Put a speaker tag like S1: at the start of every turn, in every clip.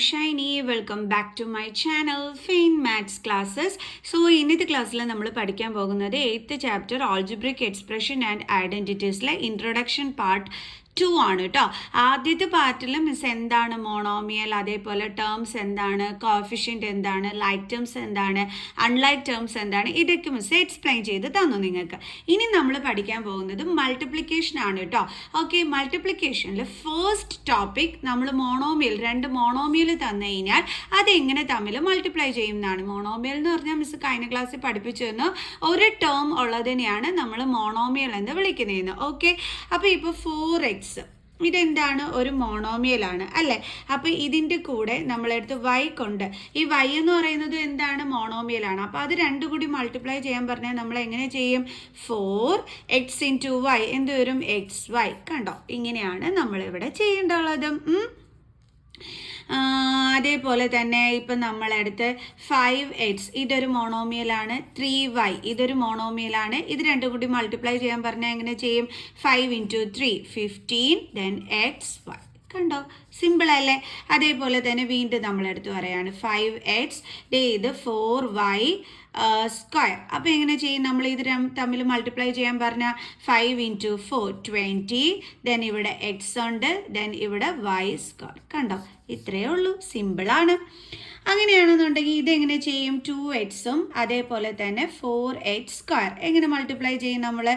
S1: Shiny. Welcome back to my channel Fine maths classes. So ഇന്നത്തെ ക്ലാസ്സിൽ നമ്മൾ പഠിക്കാൻ പോകുന്നത് 8th chapter algebraic expression and ഐഡൻറ്റിറ്റീസിലെ ഇൻട്രൊഡക്ഷൻ പാർട്ട് 2 ആണ് കേട്ടോ. ആദ്യത്തെ പാർട്ടിൽ മിസ് എന്താണ് മോണോമിയൽ, അതേപോലെ ടേംസ് എന്താണ്, കോഫിഷ്യൻ്റ് എന്താണ്, ലൈക്ക് ടേംസ് എന്താണ്, അൺലൈക്ക് ടേംസ് എന്താണ്, ഇതൊക്കെ മിസ് എക്സ്പ്ലെയിൻ ചെയ്ത് തന്നു നിങ്ങൾക്ക്. ഇനി നമ്മൾ പഠിക്കാൻ പോകുന്നത് മൾട്ടിപ്ലിക്കേഷൻ ആണ് കേട്ടോ. ഓക്കെ, മൾട്ടിപ്ലിക്കേഷനിൽ ഫസ്റ്റ് ടോപ്പിക് നമ്മൾ മോണോമിയൽ, രണ്ട് മോണോമിയൽ തന്നു കഴിഞ്ഞാൽ അതെങ്ങനെ തമ്മിൽ മൾട്ടിപ്ലൈ ചെയ്യുന്നതാണ്. മോണോമിയൽ എന്ന് പറഞ്ഞാൽ മിസ് കഴിഞ്ഞ ക്ലാസ്സിൽ പഠിപ്പിച്ചു തന്നു, ഒരു ടേം ഉള്ളതിനെയാണ് നമ്മൾ മോണോമിയൽ എന്ന് വിളിക്കുന്നതെന്ന്. ഓക്കെ, അപ്പോൾ ഇപ്പോൾ 4x ഇതെന്താണ്, ഒരു മോണോമിയലാണ് അല്ലേ. അപ്പോൾ ഇതിൻ്റെ കൂടെ നമ്മളെടുത്ത് y കൊണ്ട്, ഈ y എന്ന് പറയുന്നത് എന്താണ്, മോണോമിയലാണ്. അപ്പോൾ അത് രണ്ടും കൂടി മൾട്ടിപ്ലൈ ചെയ്യാൻ പറഞ്ഞാൽ നമ്മൾ എങ്ങനെ ചെയ്യും, 4x × y എന്ത് വരും, xy. കണ്ടോ, ഇങ്ങനെയാണ് നമ്മളിവിടെ ചെയ്യേണ്ടുള്ളത്. അതേപോലെ തന്നെ ഇപ്പം നമ്മളെടുത്ത് 5x ഇതൊരു മോണോമിയലാണ്, 3y ഇതൊരു മോണോമിയലാണ്. ഇത് രണ്ടും കൂടി മൾട്ടിപ്ലൈ ചെയ്യാൻ പറഞ്ഞാൽ എങ്ങനെ ചെയ്യും, 5 × 3 15 then xy. കണ്ടോ, സിമ്പിൾ അല്ലേ. അതേപോലെ തന്നെ വീണ്ടും നമ്മളെടുത്ത് പറയാണ് 5x ഇത് 4y സ്ക്വയർ. അപ്പോൾ എങ്ങനെ ചെയ്യും, നമ്മൾ ഇത് തമ്മിൽ മൾട്ടിപ്ലൈ ചെയ്യാൻ പറഞ്ഞാൽ 5 × 4 20 ദെൻ ഇവിടെ x ഉണ്ട്, ദെൻ ഇവിടെ y സ്ക്വയർ. കണ്ടോ, ഇത്രയേ ഉള്ളൂ, സിമ്പിളാണ്. അങ്ങനെയാണെന്നുണ്ടെങ്കിൽ ഇതെങ്ങനെ ചെയ്യും, 2xും അതേപോലെ തന്നെ 4x² എങ്ങനെ മൾട്ടിപ്ലൈ ചെയ്യും നമ്മൾ,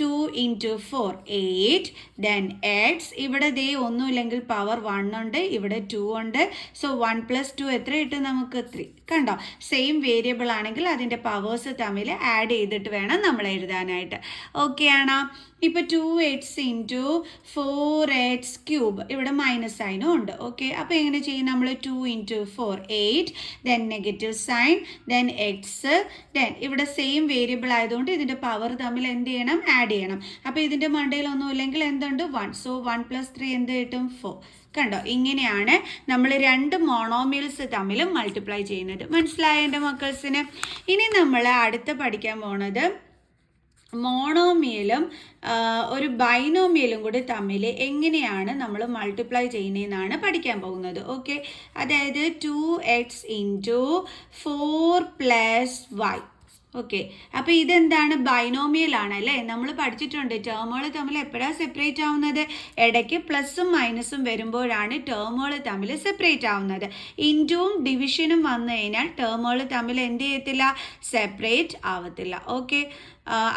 S1: 2 × 4 8 ദെൻ x. ഇവിടെ ദേ ഒന്നുമില്ലെങ്കിൽ പവർ 1 ഉണ്ട്, ഇവിടെ 2 ഉണ്ട്. സോ 1 + 2 എത്ര കിട്ടും നമുക്ക്, 3. കണ്ടോ, സെയിം വേരിയബിൾ ആണെങ്കിൽ അതിൻ്റെ പവേഴ്സ് തമ്മിൽ ആഡ് ചെയ്തിട്ട് വേണം നമ്മൾ എഴുതാനായിട്ട്. ഓക്കെ ആണോ. ഇപ്പോൾ 2x × 4x³ ഇവിടെ മൈനസ് സൈനും ഉണ്ട്. ഓക്കെ, അപ്പോൾ എങ്ങനെ ചെയ്യും നമ്മൾ, 2 × 4 8 then negative sign then x then ഇവിടെ സെയിം വേരിയബിൾ ആയതുകൊണ്ട് ഇതിൻ്റെ പവർ തമ്മിൽ എന്ത് ചെയ്യണം, ആഡ് ചെയ്യണം. അപ്പോൾ ഇതിൻ്റെ മണ്ടയിലൊന്നും ഇല്ലെങ്കിൽ എന്തുണ്ട്, 1. സോ 1 + 3 എന്ത് കിട്ടും, 4. കണ്ടോ, ഇങ്ങനെയാണ് നമ്മൾ രണ്ട് മോണോമിയൽസ് തമ്മിൽ മൾട്ടിപ്ലൈ ചെയ്യുന്നത്. മനസ്സിലായ എൻ്റെ മക്കൾസിന്. ഇനി നമ്മൾ അടുത്ത പഠിക്കാൻ പോണത് മോണോമിയലും ഒരു ബൈനോമിയലും കൂടി തമ്മിൽ എങ്ങനെയാണ് നമ്മൾ മൾട്ടിപ്ലൈ ചെയ്യുന്നതെന്നാണ് പഠിക്കാൻ പോകുന്നത്. ഓക്കെ, അതായത് 2x × 4 + y. ഓക്കെ, അപ്പോൾ ഇതെന്താണ്, ബൈനോമിയലാണ് അല്ലേ. നമ്മൾ പഠിച്ചിട്ടുണ്ട് ടേമുകൾ തമ്മിൽ എപ്പോഴാണ് സെപ്പറേറ്റ് ആവുന്നത്, ഇടയ്ക്ക് പ്ലസും മൈനസും വരുമ്പോഴാണ് ടേമുകൾ തമ്മിൽ സെപ്പറേറ്റ് ആവുന്നത്. ഇൻറ്റും ഡിവിഷനും വന്നു കഴിഞ്ഞാൽ ടേമുകൾ തമ്മിൽ എന്ത് ചെയ്യത്തില്ല, സെപ്പറേറ്റ് ആവത്തില്ല. ഓക്കെ,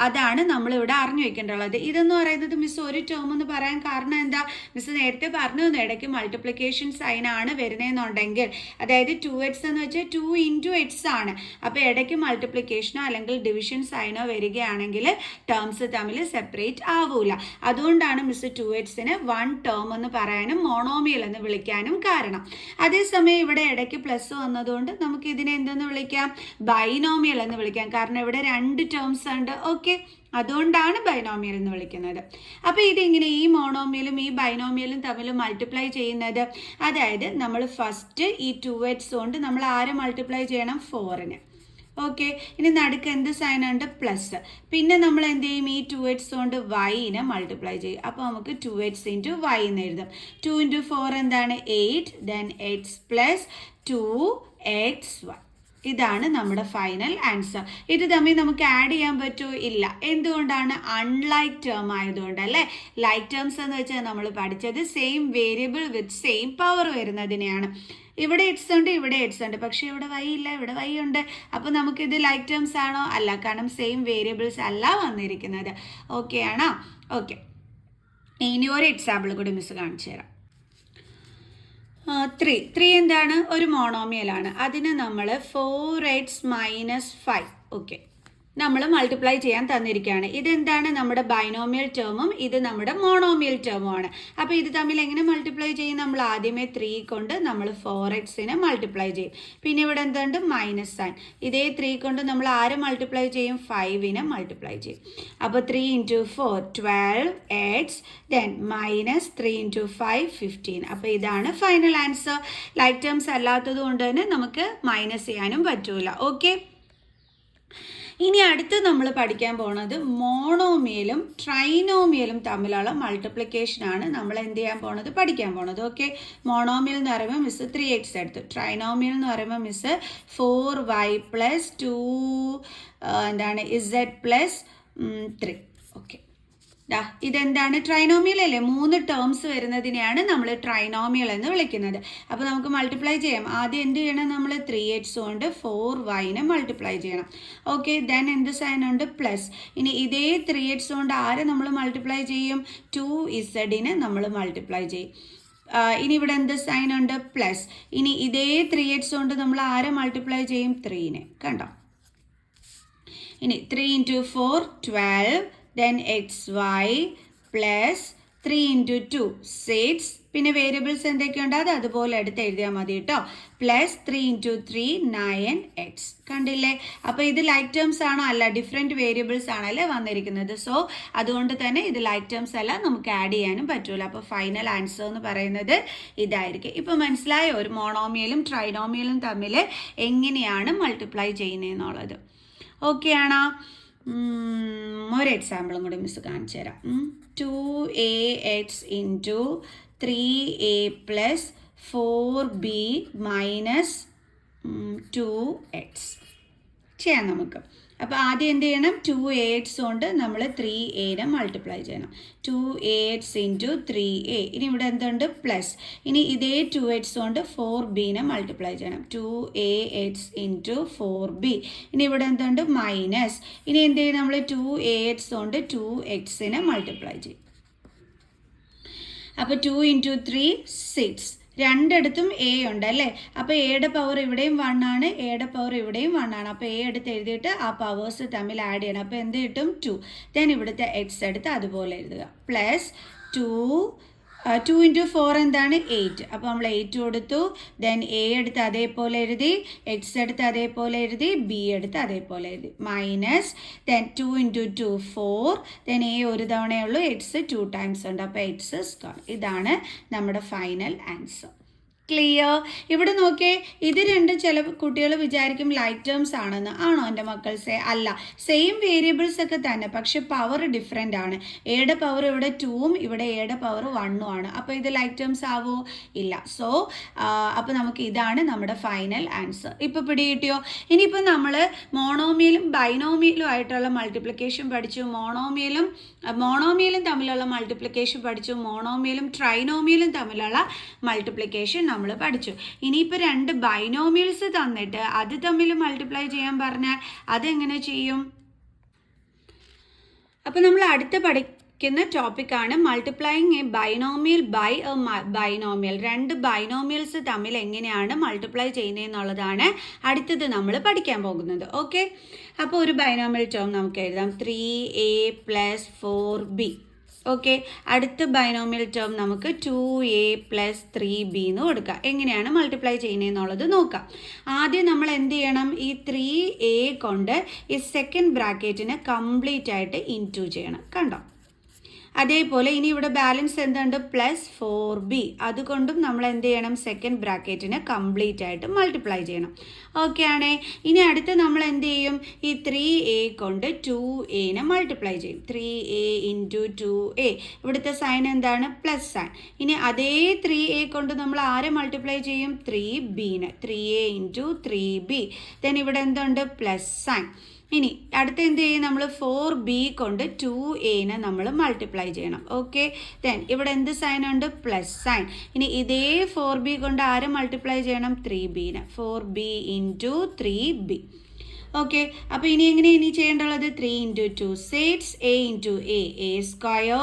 S1: അതാണ് നമ്മളിവിടെ അറിഞ്ഞു വെക്കേണ്ടുള്ളത്. ഇതെന്ന് പറയുന്നത് മിസ് ഒരു ടേം എന്ന് പറയാൻ കാരണം എന്താ, മിസ് നേരത്തെ പറഞ്ഞു തന്നു, ഇടയ്ക്ക് മൾട്ടിപ്ലിക്കേഷൻ സൈനാണ് വരുന്നതെന്നുണ്ടെങ്കിൽ, അതായത് 2x എന്ന് വെച്ചാൽ 2 × x ആണ്. അപ്പോൾ ഇടയ്ക്ക് മൾട്ടിപ്ലിക്കേഷനോ അല്ലെങ്കിൽ ഡിവിഷൻ സൈനോ വരികയാണെങ്കിൽ ടേംസ് തമ്മിൽ സെപ്പറേറ്റ് ആവൂല. അതുകൊണ്ടാണ് മിസ് 2xനെ 1 ടേം എന്ന് പറയാനും മോണോമിയൽ എന്ന് വിളിക്കാനും കാരണം. അതേസമയം ഇവിടെ ഇടയ്ക്ക് പ്ലസ് വന്നതുകൊണ്ട് നമുക്ക് ഇതിനെ എന്തെന്ന് വിളിക്കാം, ബൈനോമിയൽ എന്ന് വിളിക്കാം. കാരണം ഇവിടെ രണ്ട് ടേംസ് ഉണ്ട്. ഓക്കെ, അതുകൊണ്ടാണ് ബൈനോമിയൽ എന്ന് വിളിക്കുന്നത്. അപ്പോൾ ഇതിങ്ങനെ ഈ മോണോമിയലും ഈ ബൈനോമിയലും തമ്മിൽ മൾട്ടിപ്ലൈ ചെയ്യുന്നത്, അതായത് നമ്മൾ ഫസ്റ്റ് ഈ 2x കൊണ്ട് നമ്മൾ ആരെ മൾട്ടിപ്ലൈ ചെയ്യണം, 4നെ. ഓക്കെ, ഇനി നടുക്ക് എന്ത് സൈൻ ഉണ്ട്, പ്ലസ്. പിന്നെ നമ്മൾ എന്ത് ചെയ്യും, ഈ 2x കൊണ്ട് yനെ മൾട്ടിപ്ലൈ ചെയ്യും. അപ്പോൾ നമുക്ക് 2x × y എന്ന് എഴുതാം. 2 × 4 എന്താണ്, 8 ദെൻ x + 2xy. ഇതാണ് നമ്മുടെ ഫൈനൽ ആൻസർ. ഇത് തമ്മിൽ നമുക്ക് ആഡ് ചെയ്യാൻ പറ്റുമോ, ഇല്ല. എന്തുകൊണ്ടാണ്, അൺലൈക്ക് ടേം ആയതുകൊണ്ട് അല്ലേ. ലൈക്ക് ടേംസ് എന്ന് വെച്ചാൽ നമ്മൾ പഠിച്ചത് same variable with same power വരുന്നതിനെയാണ്. ഇവിടെ x ഉണ്ട്, ഇവിടെ x ഉണ്ട്, പക്ഷേ ഇവിടെ y ഇല്ല, ഇവിടെ y ഉണ്ട്. അപ്പോൾ നമുക്കിത് ലൈക്ക് ടേംസ് ആണോ, അല്ല, കാരണം സെയിം വേരിയബിൾസ് അല്ല വന്നിരിക്കുന്നത്. ഓക്കെ ആണോ. ഓക്കെ, ഇനി ഒരു എക്സാമ്പിൾ കൂടി മിസ് കാണിച്ചു തരാം. 3 എന്താണ്, ഒരു മോണോമിയലാണ്. അതിന് നമ്മൾ 4x - 5 ഓക്കെ നമ്മൾ മൾട്ടിപ്ലൈ ചെയ്യാൻ തന്നിരിക്കുകയാണ്. ഇതെന്താണ്, നമ്മുടെ ബൈനോമിയൽ ടേമും ഇത് നമ്മുടെ മോണോമിയൽ ടേമുമാണ്. അപ്പോൾ ഇത് തമ്മിൽ എങ്ങനെ മൾട്ടിപ്ലൈ ചെയ്യും, നമ്മൾ ആദ്യമേ 3 കൊണ്ട് നമ്മൾ 4xനെ മൾട്ടിപ്ലൈ ചെയ്യും. പിന്നെ ഇവിടെ എന്തുണ്ട്, മൈനസ് സൈൻ. ഇതേ 3 കൊണ്ട് നമ്മൾ ആരെ മൾട്ടിപ്ലൈ ചെയ്യും, 5നെ മൾട്ടിപ്ലൈ ചെയ്യും. അപ്പോൾ 3 × 4 12x ദെൻ -3 × 5 15. അപ്പോൾ ഇതാണ് ഫൈനൽ ആൻസർ. ലൈക്ക് ടേംസ് അല്ലാത്തത് കൊണ്ട് തന്നെ നമുക്ക് മൈനസ് ചെയ്യാനും പറ്റൂല. ഓക്കെ, ഇനി അടുത്ത് നമ്മൾ പഠിക്കാൻ പോണത് മോണോമിയലും ട്രൈനോമിയലും തമ്മിലുള്ള മൾട്ടിപ്ലിക്കേഷനാണ് നമ്മൾ എന്ത് ചെയ്യാൻ പോണത് പഠിക്കാൻ പോണത്. ഓക്കെ, മോണോമിയൽ എന്ന് പറയുമ്പോൾ മിസ് 3x എടുത്തു, ട്രൈനോമിയൽ എന്ന് പറയുമ്പോൾ മിസ് 4y + 2 എന്താണ് z + 3. ഓക്കെ, ഇതെന്താണ്? ട്രൈനോമിയൽ അല്ലേ? 3 ടേംസ് വരുന്നതിനെയാണ് നമ്മൾ ട്രൈനോമിയൽ എന്ന് വിളിക്കുന്നത്. അപ്പോൾ നമുക്ക് മൾട്ടിപ്ലൈ ചെയ്യാം. ആദ്യം എന്ത് ചെയ്യണം? നമ്മൾ 3x കൊണ്ട് 4y മൾട്ടിപ്ലൈ ചെയ്യണം. ഓക്കെ, ദെൻ എന്ത് സൈൻ ഉണ്ട്? പ്ലസ്. ഇനി ഇതേ 3x കൊണ്ട് ആരെ നമ്മൾ മൾട്ടിപ്ലൈ ചെയ്യും? 2z നമ്മൾ മൾട്ടിപ്ലൈ ചെയ്യും. ഇനി ഇവിടെ എന്ത് സൈൻ ഉണ്ട്? പ്ലസ്. ഇനി ഇതേ 3x കൊണ്ട് നമ്മൾ ആരെ മൾട്ടിപ്ലൈ ചെയ്യും? 3 കണ്ടോ? ഇനി 3 × 4 12, then xy plus 3 × 2 6. പിന്നെ വേരിയബിൾസ് എന്തൊക്കെയുണ്ട് അത് അതുപോലെ എടുത്ത് എഴുതിയാൽ മതി കേട്ടോ. Plus 3 × 3 9x. കണ്ടില്ലേ? അപ്പോൾ ഇത് ലൈക്ക് ടേംസ് ആണോ? അല്ല, ഡിഫറെൻറ്റ് വേരിയബിൾസ് ആണല്ലേ വന്നിരിക്കുന്നത്. സോ അതുകൊണ്ട് തന്നെ ഇത് ലൈക്ക് ടേംസ് അല്ല, നമുക്ക് ആഡ് ചെയ്യാനും പറ്റുമല്ലോ. അപ്പോൾ ഫൈനൽ ആൻസർ എന്ന് പറയുന്നത് ഇതായിരിക്കും. ഇപ്പോൾ മനസ്സിലായോ ഒരു മോണോമിയലും ട്രൈനോമിയലും തമ്മിൽ എങ്ങനെയാണ് മൾട്ടിപ്ലൈ ചെയ്യുന്നതെന്നുള്ളത്? ഓക്കെ ആണോ? ഒരു എക്സാമ്പിളും കൂടി മിസ് കാണിച്ചു തരാം. 2ax × 3a + 4b - 2x ചെയ്യാം നമുക്ക്. അപ്പോൾ ആദ്യം എന്ത് ചെയ്യണം? 2ax കൊണ്ട് നമ്മൾ 3a മൾട്ടിപ്ലൈ ചെയ്യണം. 2ax × 3a. ഇനി ഇവിടെ എന്തുണ്ട്? പ്ലസ്. ഇനി ഇതേ 2x കൊണ്ട് 4b മൾട്ടിപ്ലൈ ചെയ്യണം. 2ax × 4b. ഇനി ഇവിടെ എന്തുണ്ട്? മൈനസ്. ഇനി എന്ത് ചെയ്യും? നമ്മൾ 2ax കൊണ്ട് 2x മൾട്ടിപ്ലൈ ചെയ്യും. അപ്പോൾ 2 × 3 6. രണ്ടിടത്തും എ ഉണ്ട് അല്ലേ? അപ്പോൾ എയുടെ പവർ ഇവിടെയും 1 ആണ്, എയുടെ പവർ ഇവിടെയും 1 ആണ്. അപ്പോൾ എ എടുത്ത് എഴുതിയിട്ട് ആ പവേഴ്സ് തമ്മിൽ ആഡ് ചെയ്യണം. അപ്പോൾ എന്ത് കിട്ടും? 2. ദെൻ ഇവിടുത്തെ എക്സ് എടുത്ത് അതുപോലെ എഴുതുക. പ്ലസ് 2 × 4 എന്താണ്? 8. അപ്പോൾ നമ്മൾ 8 കൊടുത്തു. ദെൻ എ എടുത്ത് അതേപോലെ എഴുതി, എക്സ് എടുത്ത് അതേപോലെ എഴുതി, ബി എടുത്ത് അതേപോലെ എഴുതി. Minus then 2 × 2 4. ദെൻ എ ഒരു തവണയേ ഉള്ളൂ, എക്സ് 2 ടൈംസ് ഉണ്ട്. അപ്പോൾ x². ഇതാണ് നമ്മുടെ ഫൈനൽ ആൻസർ. ക്ലിയർ? ഇവിടെ നോക്കിയേ, ഇത് രണ്ടും ചില കുട്ടികൾ വിചാരിക്കും ലൈക്ക് ടേംസ് ആണെന്ന്. ആണോ എൻ്റെ മക്കൾസെ? അല്ല, സെയിം വേരിയബിൾസ് ഒക്കെ തന്നെ, പക്ഷെ പവർ ഡിഫറെൻ്റ് ആണ്. എയുടെ പവർ ഇവിടെ 2ഉം ഇവിടെ എയുടെ പവർ 1ഉം ആണ്. അപ്പോൾ ഇത് ലൈക്ക് ടേംസ് ആവോ? ഇല്ല. സോ അപ്പോൾ നമുക്ക് ഇതാണ് നമ്മുടെ ഫൈനൽ ആൻസർ. ഇപ്പോൾ പിടികിട്ടിയോ? ഇനിയിപ്പോൾ നമ്മൾ മോണോമിയലും ബൈനോമിയലും ആയിട്ടുള്ള മൾട്ടിപ്ലിക്കേഷൻ പഠിച്ചു, മോണോമിയലും തമ്മിലുള്ള മൾട്ടിപ്ലിക്കേഷൻ പഠിച്ചു, മോണോമിയലും ട്രൈനോമിയലും തമ്മിലുള്ള മൾട്ടിപ്ലിക്കേഷൻ നമ്മൾ പഠിച്ചു. ഇനിയിപ്പോൾ 2 ബൈനോമിയൽസ് തന്നിട്ട് അത് തമ്മിൽ മൾട്ടിപ്ലൈ ചെയ്യാൻ പറഞ്ഞാൽ അതെങ്ങനെ ചെയ്യും? അപ്പോൾ നമ്മൾ അടുത്ത പഠിക്കുന്ന ടോപ്പിക്കാണ് multiplying a binomial by a binomial. 2 binomials തമ്മിൽ എങ്ങനെയാണ് മൾട്ടിപ്ലൈ ചെയ്യുന്നതെന്നുള്ളതാണ് അടുത്തത് നമ്മൾ പഠിക്കാൻ പോകുന്നത്. ഓക്കെ, അപ്പോൾ ഒരു ബൈനോമിയൽ ടേം നമുക്ക് എഴുതാം. 3a + 4b. ഓക്കെ, അടുത്ത ബൈനോമിയൽ ടേം നമുക്ക് 2a + 3b എന്ന് കൊടുക്കാം. എങ്ങനെയാണ് മൾട്ടിപ്ലൈ ചെയ്യുന്നതെന്നുള്ളത് നോക്കാം. ആദ്യം നമ്മൾ എന്ത് ചെയ്യണം? ഈ 3a കൊണ്ട് ഈ സെക്കൻഡ് ബ്രാക്കറ്റിനെ കംപ്ലീറ്റ് ആയിട്ട് ഇൻറ്റു ചെയ്യണം. കണ്ടോ? അതേപോലെ ഇനി ഇവിടെ ബാലൻസ് എന്തുണ്ട്? Plus 4b. അതുകൊണ്ടും നമ്മൾ എന്ത് ചെയ്യണം? സെക്കൻഡ് ബ്രാക്കറ്റിനെ കംപ്ലീറ്റ് ആയിട്ട് മൾട്ടിപ്ലൈ ചെയ്യണം. ഓക്കെ ആണേ? ഇനി അടുത്ത് നമ്മൾ എന്ത് ചെയ്യും? ഈ 3a കൊണ്ട് 2a മൾട്ടിപ്ലൈ ചെയ്യും. 3a × 2a. ഇവിടുത്തെ സൈൻ എന്താണ്? Plus sine. ഇനി അതേ 3a കൊണ്ട് നമ്മൾ ആരെ മൾട്ടിപ്ലൈ ചെയ്യും? 3b. 3a × 3b. ദെൻ ഇവിടെ എന്തുണ്ട്? Plus sine. ഇനി അടുത്ത എന്ത് ചെയ്യും? നമ്മൾ 4b കൊണ്ട് 2a നമ്മൾ മൾട്ടിപ്ലൈ ചെയ്യണം. ഓക്കെ, ദെൻ ഇവിടെ എന്ത് സൈൻ ഉണ്ട്? Plus sine. ഇനി ഇതേ 4b കൊണ്ട് ആരെ മൾട്ടിപ്ലൈ ചെയ്യണം? 3b. 4b × 3b. ഓക്കെ, അപ്പോൾ ഇനി ചെയ്യേണ്ടുള്ളത് 3 × 2 6, a × a²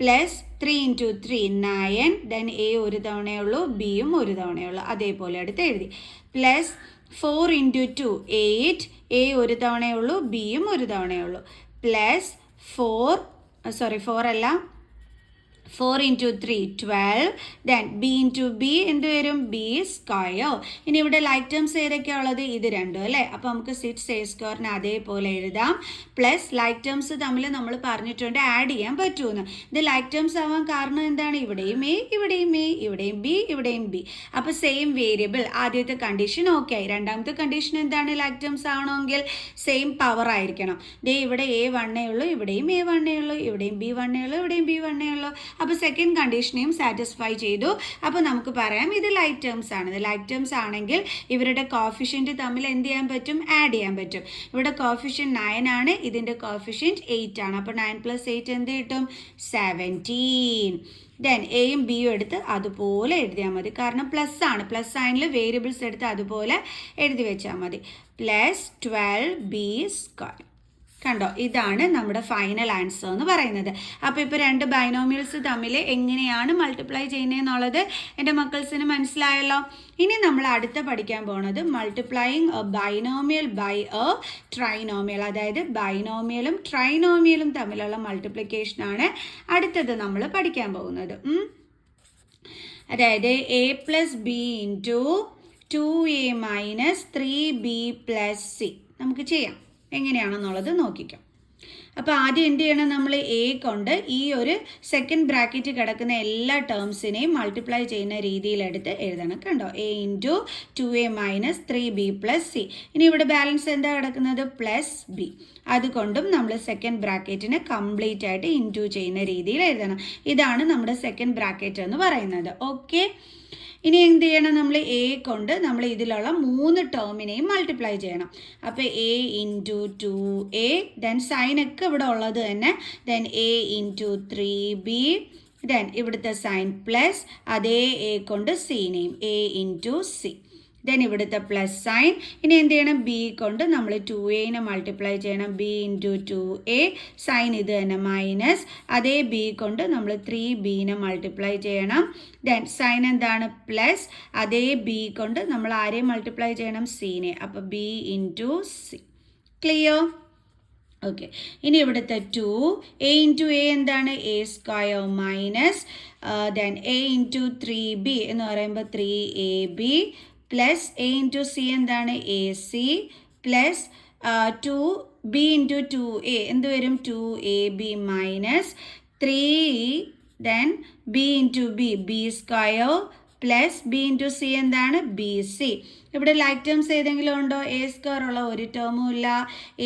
S1: plus 3 × 3 9. Then a ഒരു തവണയേ ഉള്ളൂ, ബിയും ഒരു തവണയേ ഉള്ളൂ. അതേപോലെ അടുത്ത് എഴുതി. പ്ലസ് 4 × 2 8. എ ഒരു തവണയേ ഉള്ളൂ, ബിയും ഒരു തവണയേ ഉള്ളൂ. പ്ലസ് 4 അല്ല 4 into 3 12, then b into b എന്ത് വരും b സ്ക്വയർ. ഇനി ഇവിടെ ലൈക്ക് ടേംസ് ഏതൊക്കെയാണ് ഉള്ളത്? ഇത് രണ്ടും അല്ലേ. അപ്പോൾ നമുക്ക് 6a² അതേപോലെ എഴുതാം. പ്ലസ് ലൈക്ക് ടേംസ് തമ്മിൽ നമ്മൾ പറഞ്ഞിട്ടുണ്ട് ആഡ് ചെയ്യാൻ പറ്റുമെന്ന്. ഇത് ലൈക്ക് ടേംസ് ആവാൻ കാരണം എന്താണ്? ഇവിടെയും a ഇവിടെയും a ഇവിടെയും b ഇവിടെയും b. അപ്പോൾ സെയിം വേരിയബിൾ. ആദ്യത്തെ കണ്ടീഷൻ ഓക്കെ ആയി. രണ്ടാമത്തെ കണ്ടീഷൻ എന്താണ്? ലൈക്ക് ടേംസ് ആവണമെങ്കിൽ സെയിം പവർ ആയിരിക്കണം. ദേ ഇവിടെ a 1 ഉള്ളൂ, ഇവിടെയും a 1 ഉള്ളൂ, ഇവിടെയും b 1 ഉള്ളൂ, ഇവിടെയും b 1 ഉള്ളൂ. അപ്പോൾ സെക്കൻഡ് കണ്ടീഷനെയും സാറ്റിസ്ഫൈ ചെയ്തു. അപ്പോൾ നമുക്ക് പറയാം ഇത് ലൈക്ക് ടേംസ് ആണ്. ഇത് ലൈക്ക് ടേംസ് ആണെങ്കിൽ ഇവരുടെ കോഫിഷ്യൻറ്റ് തമ്മിൽ എന്ത് ചെയ്യാൻ പറ്റും? ആഡ് ചെയ്യാൻ പറ്റും. ഇവിടെ കോഫിഷ്യൻറ്റ് 9 ആണ്, ഇതിൻ്റെ കോഫിഷ്യൻറ്റ് 8 ആണ്. അപ്പോൾ 9 + 8 എന്ത് കിട്ടും? 17. ദെൻ എയും ബിയും എടുത്ത് അതുപോലെ എഴുതിയാൽ മതി. കാരണം പ്ലസ് ആണ്, പ്ലസ് സൈനിൽ വേരിയബിൾസ് എടുത്ത് അതുപോലെ എഴുതി വെച്ചാൽ മതി. Plus 12b². കണ്ടോ, ഇതാണ് നമ്മുടെ ഫൈനൽ ആൻസർ എന്ന് പറയുന്നത്. അപ്പോൾ ഇപ്പോൾ രണ്ട് ബൈനോമിയൽസ് തമ്മിൽ എങ്ങനെയാണ് മൾട്ടിപ്ലൈ ചെയ്യുന്നതെന്നുള്ളത് എൻ്റെ മക്കൾസിന് മനസ്സിലായല്ലോ. ഇനി നമ്മൾ അടുത്ത പഠിക്കാൻ പോകുന്നത് multiplying a binomial by a trinomial. അതായത് ബൈനോമിയലും ട്രൈനോമിയലും തമ്മിലുള്ള മൾട്ടിപ്ലിക്കേഷനാണ് അടുത്തത് നമ്മൾ പഠിക്കാൻ പോകുന്നത്. അതായത് a + b × 2a - 3b + c. നമുക്ക് ചെയ്യാം. എങ്ങനെയാണെന്നുള്ളത് നോക്കിക്കാം. അപ്പോൾ ആദ്യം എന്ത് ചെയ്യണം? നമ്മൾ എ കൊണ്ട് ഈ ഒരു സെക്കൻഡ് ബ്രാക്കറ്റ് കിടക്കുന്ന എല്ലാ ടേംസിനെയും മൾട്ടിപ്ലൈ ചെയ്യുന്ന രീതിയിലെടുത്ത് എഴുതണം. കണ്ടോ, a × 2a - 3b + c. ഇനി ഇവിടെ ബാലൻസ് എന്താ കിടക്കുന്നത്? +b. അതുകൊണ്ടും നമ്മൾ സെക്കൻഡ് ബ്രാക്കറ്റിനെ കംപ്ലീറ്റ് ആയിട്ട് ഇൻറ്റു ചെയ്യുന്ന രീതിയിൽ എഴുതണം. ഇതാണ് നമ്മുടെ സെക്കൻഡ് ബ്രാക്കറ്റ് എന്ന് പറയുന്നത്. ഓക്കെ, ഇനി എന്ത് ചെയ്യണം? നമ്മൾ എ കൊണ്ട് നമ്മൾ ഇതിലുള്ള 3 ടേമിനെയും മൾട്ടിപ്ലൈ ചെയ്യണം. അപ്പോൾ a × 2a, ദെൻ സൈനൊക്കെ ഇവിടെ ഉള്ളത് തന്നെ, ദെൻ a × 3b, ദെൻ ഇവിടുത്തെ സൈൻ പ്ലസ് അതേ a കൊണ്ട് സീനെയും a × c, ദെൻ ഇവിടുത്തെ പ്ലസ് സൈൻ. ഇനി എന്ത് ചെയ്യണം? ബി കൊണ്ട് നമ്മൾ 2a മൾട്ടിപ്ലൈ ചെയ്യണം. b × 2a, സൈൻ ഇത് തന്നെ മൈനസ്, അതേ b കൊണ്ട് നമ്മൾ 3b മൾട്ടിപ്ലൈ ചെയ്യണം. ദെൻ സൈൻ എന്താണ്? പ്ലസ്, അതേ b കൊണ്ട് നമ്മൾ ആരെയും മൾട്ടിപ്ലൈ ചെയ്യണം? സീനെ. അപ്പോൾ b × c. ക്ലിയർ? ഓക്കെ, ഇനി ഇവിടുത്തെ 2a × a എന്താണ്? a² minus, then a × 3b എന്ന് പറയുമ്പോൾ 3ab പ്ലസ് a × c എന്താണ്? ac പ്ലസ് 2b × 2a എന്ത് വരും? 2ab minus 3, then b × b b² plus b × c എന്താണ്? bc. ഇവിടെ ലൈക്ക് ടേംസ് ഏതെങ്കിലും ഉണ്ടോ? a² ഉള്ള ഒരു ടേമും ഇല്ല,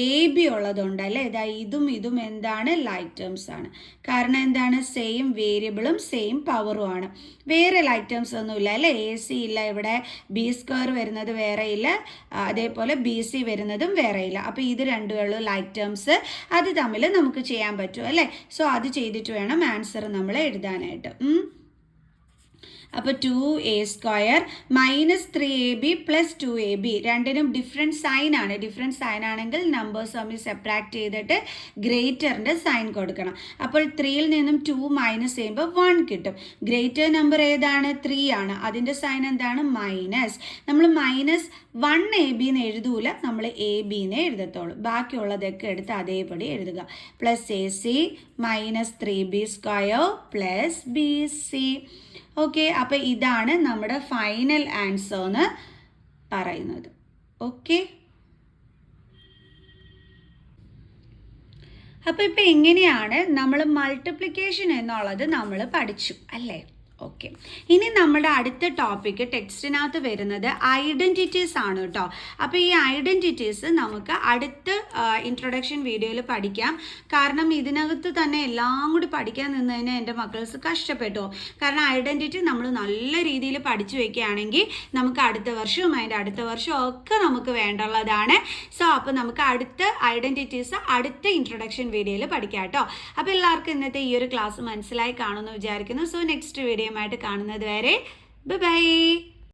S1: ab ഉള്ളതുണ്ട് അല്ലേ. ഇതും എന്താണ്? ലൈക്ക് ടേംസ് ആണ്. കാരണം എന്താണ്? സെയിം വേരിയബിളും സെയിം പവറും ആണ്. വേറെ ലൈക്ക് ടേംസ് ഒന്നുമില്ല അല്ലേ. ac ഇല്ല, ഇവിടെ b² വരുന്നത് വേറെ ഇല്ല, അതേപോലെ bc വരുന്നതും വേറെ ഇല്ല. അപ്പോൾ ഇത് രണ്ടുമുള്ള ലൈക്ക് ടേംസ്, അത് തമ്മിൽ നമുക്ക് ചെയ്യാൻ പറ്റും അല്ലേ. സോ അത് ചെയ്തിട്ട് വേണം ആൻസർ നമ്മൾ എഴുതാനായിട്ട്. അപ്പോൾ 2a² minus 3ab plus 2ab രണ്ടിനും ഡിഫറെൻറ്റ് സൈൻ ആണ്. ഡിഫറെൻറ്റ് സൈൻ ആണെങ്കിൽ നമ്പേഴ്സ് തമ്മിൽ സെപ്പറേറ്റ് ചെയ്തിട്ട് ഗ്രേറ്ററിൻ്റെ സൈൻ കൊടുക്കണം. അപ്പോൾ 3ൽ നിന്നും 2 മൈനസ് ചെയ്യുമ്പോൾ 1 കിട്ടും. ഗ്രേറ്റർ നമ്പർ ഏതാണ്? 3 ആണ്. അതിൻ്റെ സൈൻ എന്താണ്? മൈനസ്. നമ്മൾ -1ab എന്ന് എഴുതൂല, നമ്മൾ ab എന്ന് എഴുതത്തുള്ളൂ. ബാക്കിയുള്ളതൊക്കെ എടുത്ത് അതേപടി എഴുതുക. Plus ac minus 3b² plus bc. Okay, അപ്പോൾ ഇതാണ് നമ്മുടെ ഫൈനൽ ആൻസർ എന്ന് പറയുന്നത്. ഓക്കെ, അപ്പോൾ ഇപ്പോൾ എങ്ങനെയാണ് നമ്മൾ മൾട്ടിപ്ലിക്കേഷൻ എന്നുള്ളത് നമ്മൾ പഠിച്ചു അല്ലേ. ഓക്കെ, ഇനി നമ്മുടെ അടുത്ത ടോപ്പിക്ക് ടെക്സ്റ്റിനകത്ത് വരുന്നത് ഐഡൻറ്റിറ്റീസ് ആണ് കേട്ടോ. അപ്പോൾ ഈ ഐഡൻറ്റിറ്റീസ് നമുക്ക് അടുത്ത ഇൻട്രൊഡക്ഷൻ വീഡിയോയിൽ പഠിക്കാം. കാരണം ഇതിനകത്ത് തന്നെ എല്ലാം കൂടി പഠിക്കാൻ നിന്ന് കഴിഞ്ഞാൽ എൻ്റെ മക്കൾസ് കഷ്ടപ്പെട്ടു. കാരണം ഐഡൻറ്റിറ്റി നമ്മൾ നല്ല രീതിയിൽ പഠിച്ചു വയ്ക്കുകയാണെങ്കിൽ നമുക്ക് അടുത്ത വർഷവും അതിൻ്റെ അടുത്ത വർഷവും ഒക്കെ നമുക്ക് വേണ്ടുള്ളതാണ്. സോ അപ്പോൾ നമുക്ക് അടുത്ത ഐഡൻറ്റിറ്റീസ് അടുത്ത ഇൻട്രൊഡക്ഷൻ വീഡിയോയിൽ പഠിക്കാം കേട്ടോ. അപ്പോൾ എല്ലാവർക്കും ഇന്നത്തെ ഈ ഒരു ക്ലാസ് മനസ്സിലായി കാണുമെന്ന് വിചാരിക്കുന്നു. സോ നെക്സ്റ്റ് വീഡിയോ ആയിട്ട് കാണുന്നത് വരെ ബൈ ബൈ.